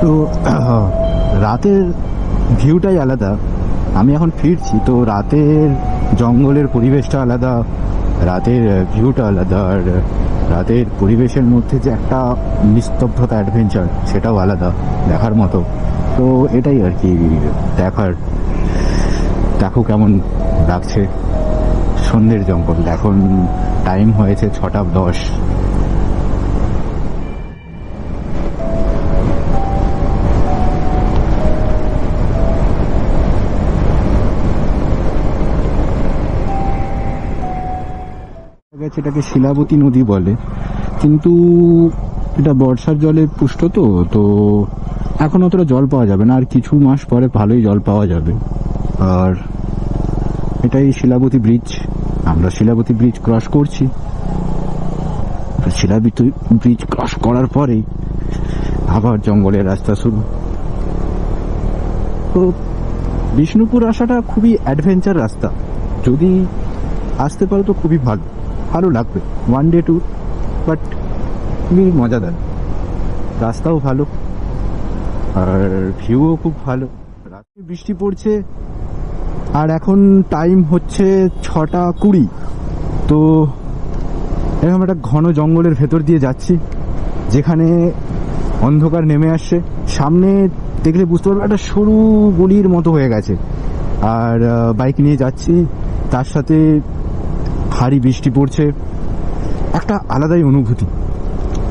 তো রাতের ভিউটাই আলাদা। আমি এখন ফিরছি, তো রাতের জঙ্গলের পরিবেশটা আলাদা, রাতের ভিউটা আলাদা, আর রাতের পরিবেশের মধ্যে যে একটা নিস্তব্ধতা, অ্যাডভেঞ্চার, সেটাও আলাদা, দেখার মতো। তো এটাই আর কি দেখার। দেখো কেমন লাগছে সন্ধ্যের জঙ্গল। এখন টাইম হয়েছে 6:10। এটাকে শিলাবতী নদী বলে, কিন্তু এটা বর্ষার জলে পুষ্ট, তো এখন অতটা জল পাওয়া যাবে না, আর কিছু মাস পরে ভালোই জল পাওয়া যাবে। আর এটাই শিলাবতী ব্রিজ। আমরা শিলাবতী ব্রিজ ক্রস করছি। শিলাবতী ব্রিজ ক্রস করার পরেই আবার জঙ্গলের রাস্তা শুরু। তো বিষ্ণুপুর আসাটা খুবই অ্যাডভেঞ্চার রাস্তা। যদি আসতে পারো তো খুবই ভালো লাগবে। ওয়ান ডে ট্যুর, বাট খুবই মজাদার। রাস্তাও ভালো আর ভিউও খুব ভালো। রাতে বৃষ্টি পড়ছে আর এখন টাইম হচ্ছে 6:20। তো এরকম একটা ঘন জঙ্গলের ভেতর দিয়ে যাচ্ছি, যেখানে অন্ধকার নেমে আসছে। সামনে দেখলে বুঝতে পারবে একটা সরু গলির মতো হয়ে গেছে, আর বাইক নিয়ে যাচ্ছি, তার সাথে ভারী বৃষ্টি পড়ছে। একটা আলাদাই অনুভূতি।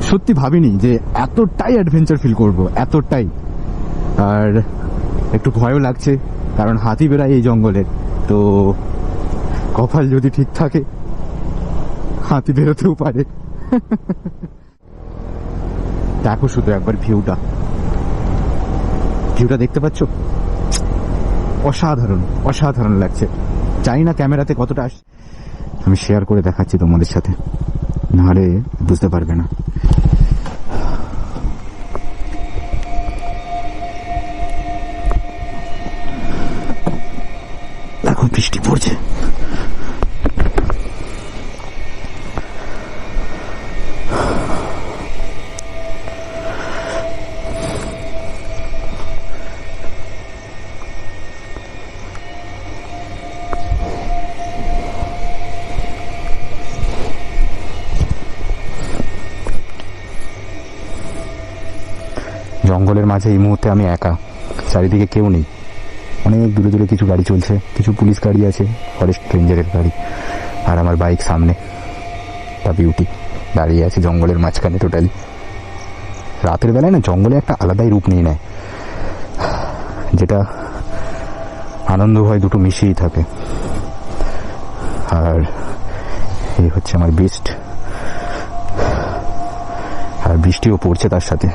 সত্যি ভাবিনি যে এতটাই অ্যাডভেঞ্চার ফিল করব, এতটাই। আর একটু ভয়ও লাগছে, কারণ হাতি বেড়ায় এই জঙ্গলে। তো কপাল যদি ঠিক থাকে, হাতি বেরোতেও পারে। দেখো শুধু একবার ভিউটা দেখতে পাচ্ছ? অসাধারণ লাগছে। জানি না ক্যামেরাতে কতটা আমি শেয়ার করে দেখাচ্ছি তোমাদের সাথে, নাহলে বুঝতে পারবে না। এখন বৃষ্টি পড়ছে। জঙ্গলের মাঝে এই মুহূর্তে আমি একা, চারিদিকে কেউ নেই। অনেক দূরে দূরে কিছু গাড়ি চলছে, কিছু পুলিশ গাড়ি আছে, ফরেস্ট রেঞ্জারের গাড়ি, আর আমার বাইক সামনে তা বিউটি দাঁড়িয়ে আছে জঙ্গলের মাঝখানে। টোটালি রাতের বেলায় না জঙ্গলে একটা আলাদাই রূপ নিয়ে নেয়, যেটা আনন্দ ভয় দুটো মিশিয়েই থাকে। আর এই হচ্ছে আমার বেস্ট, আর বৃষ্টিও পড়ছে তার সাথে।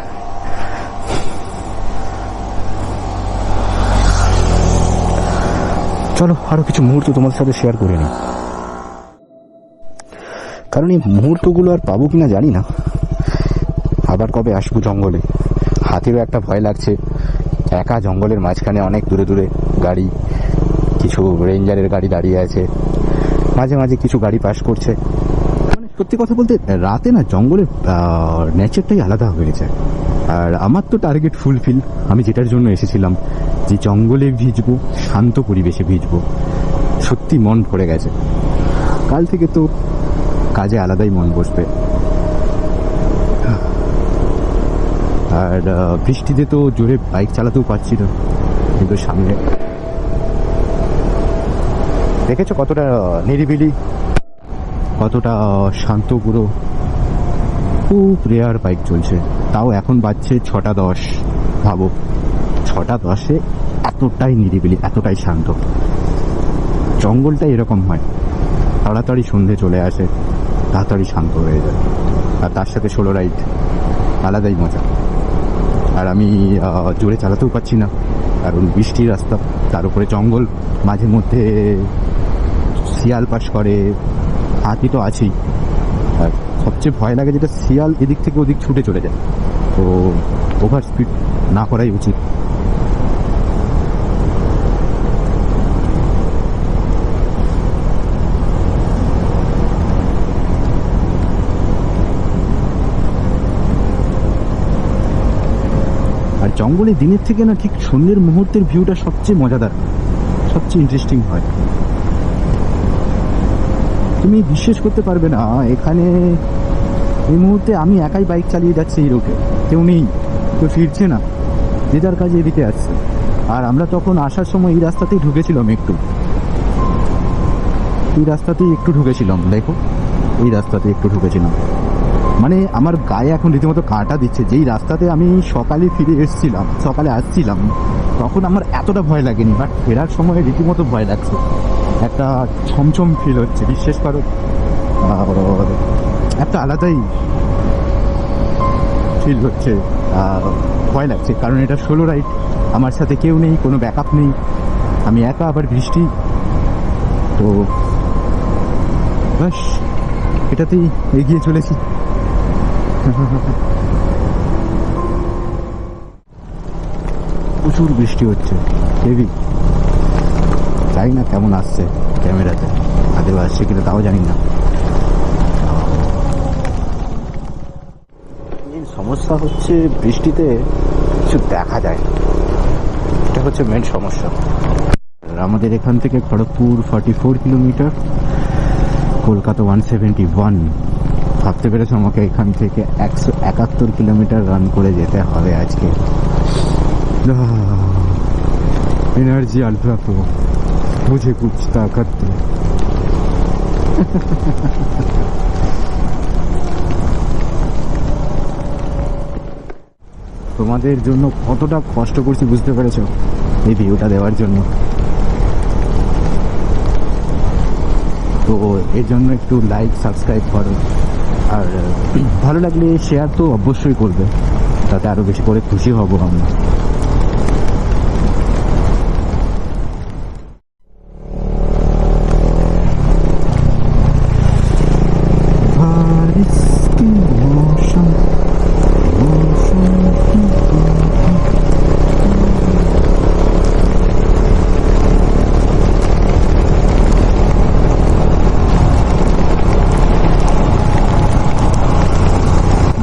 চলো আরো কিছু মুহূর্ত তোমাদের সাথে শেয়ার করে নিই, কারণ এই মুহূর্তগুলো আর পাবো কিনা জানি না। আবার কবে আসবো জঙ্গলে। হাতিরও একটা ভয় লাগছে, একা জঙ্গলের মাঝখানে, অনেক দূরে দূরে গাড়ি, কিছু রেঞ্জারের গাড়ি দাঁড়িয়ে আছে, মাঝে মাঝে কিছু গাড়ি পাস করছে। মানে সত্যি কথা বলতে রাতে না জঙ্গলের নেচারটাই আলাদা হয়ে যায়। আর আমার তো টার্গেট ফুলফিল। আমি যেটার জন্য এসেছিলাম, যে জঙ্গলে ভিজবো, শান্ত পরিবেশে ভিজবো, সত্যি মন ভরে গেছে। কাল থেকে তো কাজে আলাদাই মন বসবে। আর বৃষ্টিতে তো জোরে বাইক চালাতেও পারছি না, কিন্তু সামনে দেখেছো কতটা নিরিবিলি, কতটা শান্ত। পুরো খুব রেয়ার বাইক চলছে। তাও এখন বাজছে 6:10। ভাবো 6:10-এ এতটাই নিরিবিলি, এতটাই শান্ত। জঙ্গলটা এরকম হয়, তাড়াতাড়ি সন্ধে চলে আসে, তাড়াতাড়ি শান্ত হয়ে যায়। আর তার সাথে সোলো রাইড, আলাদাই মজা। আর আমি জোরে চালাতেও পারছি না, কারণ বৃষ্টির রাস্তা, তার উপরে জঙ্গল, মাঝে মধ্যে শিয়াল পাস করে, হাতি তো আছেই। আর সবচেয়ে ভয় লাগে যেটা, শিয়াল এদিক থেকে ওদিক ছুটে চলে যায়। তো ওভার স্পিড না করাই উচিত। জঙ্গলে দিনের থেকে না ঠিক সন্ধ্যের মুহূর্তের ভিউটা সবচেয়ে মজাদার, সবচেয়ে ইন্টারেস্টিং হয়। তুমি বিশ্বাস করতে পারবে না, এখানে এই মুহূর্তে আমি একাই বাইক চালিয়ে যাচ্ছি এই রোডে, কেউ নেই, কেউ ফিরছে না, যে যার কাজে এদিকে আসছে। আর আমরা তখন আসার সময় এই রাস্তাতেই ঢুকেছিলাম, এই রাস্তাতেই একটু ঢুকেছিলাম, দেখো এই রাস্তাতে একটু ঢুকেছিলাম। মানে আমার গায়ে এখন রীতিমতো কাঁটা দিচ্ছে। যেই রাস্তাতে আমি সকালে ফিরে এসেছিলাম, সকালে আসছিলাম, তখন আমার এতটা ভয় লাগেনি, বাট ফেরার সময় রীতিমতো ভয় লাগছে, একটা ছমছম ফিল হচ্ছে, বিশ্বাস করো। একটা আলাদাই ফিল হচ্ছে, ভয় লাগছে, কারণ এটা সোলো রাইড, আমার সাথে কেউ নেই, কোনো ব্যাকআপ নেই, আমি একা, আবার বৃষ্টি, তো বাস এটাতেই এগিয়ে চলেছি। প্রচুর বৃষ্টি হচ্ছে, হেভি। জানি না কেমন আসছে ক্যামেরাতে, আদেও আসছে কিনা তাও জানি না। মেন সমস্যা হচ্ছে বৃষ্টিতে কিছু দেখা যায় না, এটা হচ্ছে মেন সমস্যা। আমাদের এখান থেকে খড়গপুর 44 কিলোমিটার, কলকাতা 171। ভাবতে পেরেছ আমাকে এখান থেকে 171 কিলোমিটার রান করে যেতে হবে আজকে। এনার্জি আলট্রা প্রো, মুঝে কুছ তাকত। তোমাদের জন্য কতটা কষ্ট করছি বুঝতে পেরেছো এই ভিডিওটা দেওয়ার জন্য। তো এর জন্য একটু লাইক সাবস্ক্রাইব করো, আর ভালো লাগলে শেয়ার তো অবশ্যই করবে, তাতে আরো বেশি করে খুশি হব আমরা।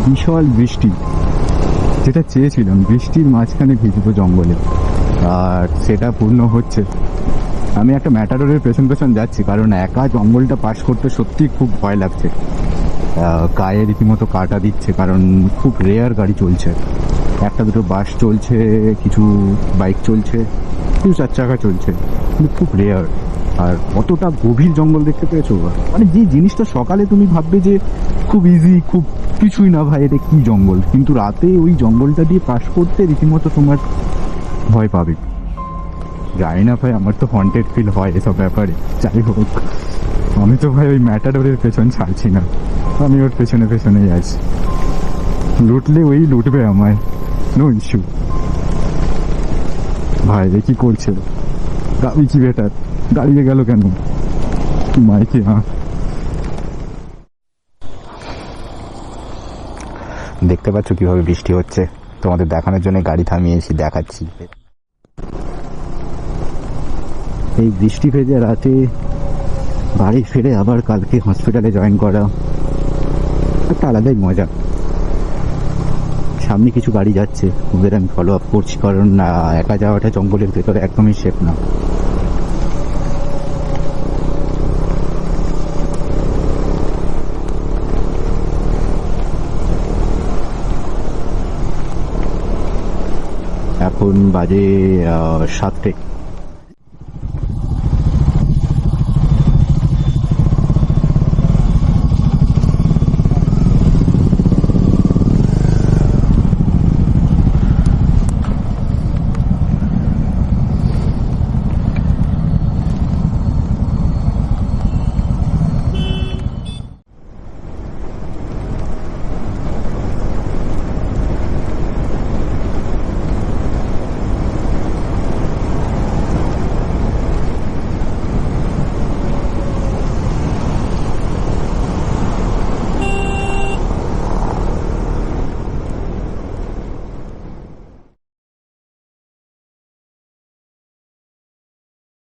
বিশাল বৃষ্টি, যেটা চেয়েছিলাম, বৃষ্টির মাঝখানে ভিজবো জঙ্গলে, আর সেটা পূর্ণ হচ্ছে। আমি একটা ম্যাটাডোরের পেছন যাচ্ছি, কারণ একা জঙ্গলটা পাস করতে সত্যি খুব ভয় লাগছে, গায়ে রীতিমতো কাটা দিচ্ছে, কারণ খুব রেয়ার গাড়ি চলছে, একটা দুটো বাস চলছে, কিছু বাইক চলছে, কিছু 4 চাকা চলছে, কিন্তু খুব রেয়ার। আর কতটা গভীর জঙ্গল দেখতে পেয়েছো, মানে যে জিনিসটা সকালে তুমি ভাববে যে খুব ইজি, খুব কিছুই না ভাই, এটা কি জঙ্গল, কিন্তু রাতে ওই জঙ্গলটা দিয়ে পাস করতে রীতিমতো তোমার ভয় পাবে। জানি না ভাই, আমার তো হন্টেড ফিল হয় এসব ব্যাপারে। যাই হোক, আমি তো ভাই ওই ম্যাটাডোরের পেছন ছাড়ছি না, আমি ওর পেছনেই আছি, লুটলে ওই লুটবে আমায়, নো ইস্যু। ভাই এ কি করছে, গাড়ি কি বেটার, দাঁড়িয়ে গেল কেন মাইকে? হ্যাঁ, দেখতে পাচ্ছ কিভাবে বৃষ্টি হচ্ছে, তোমাদের দেখানোর জন্য গাড়ি থামিয়েছি, দেখাচ্ছি। এই বৃষ্টি ভেজে রাতে বাড়ি ফিরে আবার কালকে হসপিটালে জয়েন করা একটা আলাদাই মজা। সামনে কিছু গাড়ি যাচ্ছে, ওদের আমি ফলো আপ করছি, কারণ একা যাওয়াটা জঙ্গলের ভেতরে একদমই সেফ না। এখন বাজে 7টে।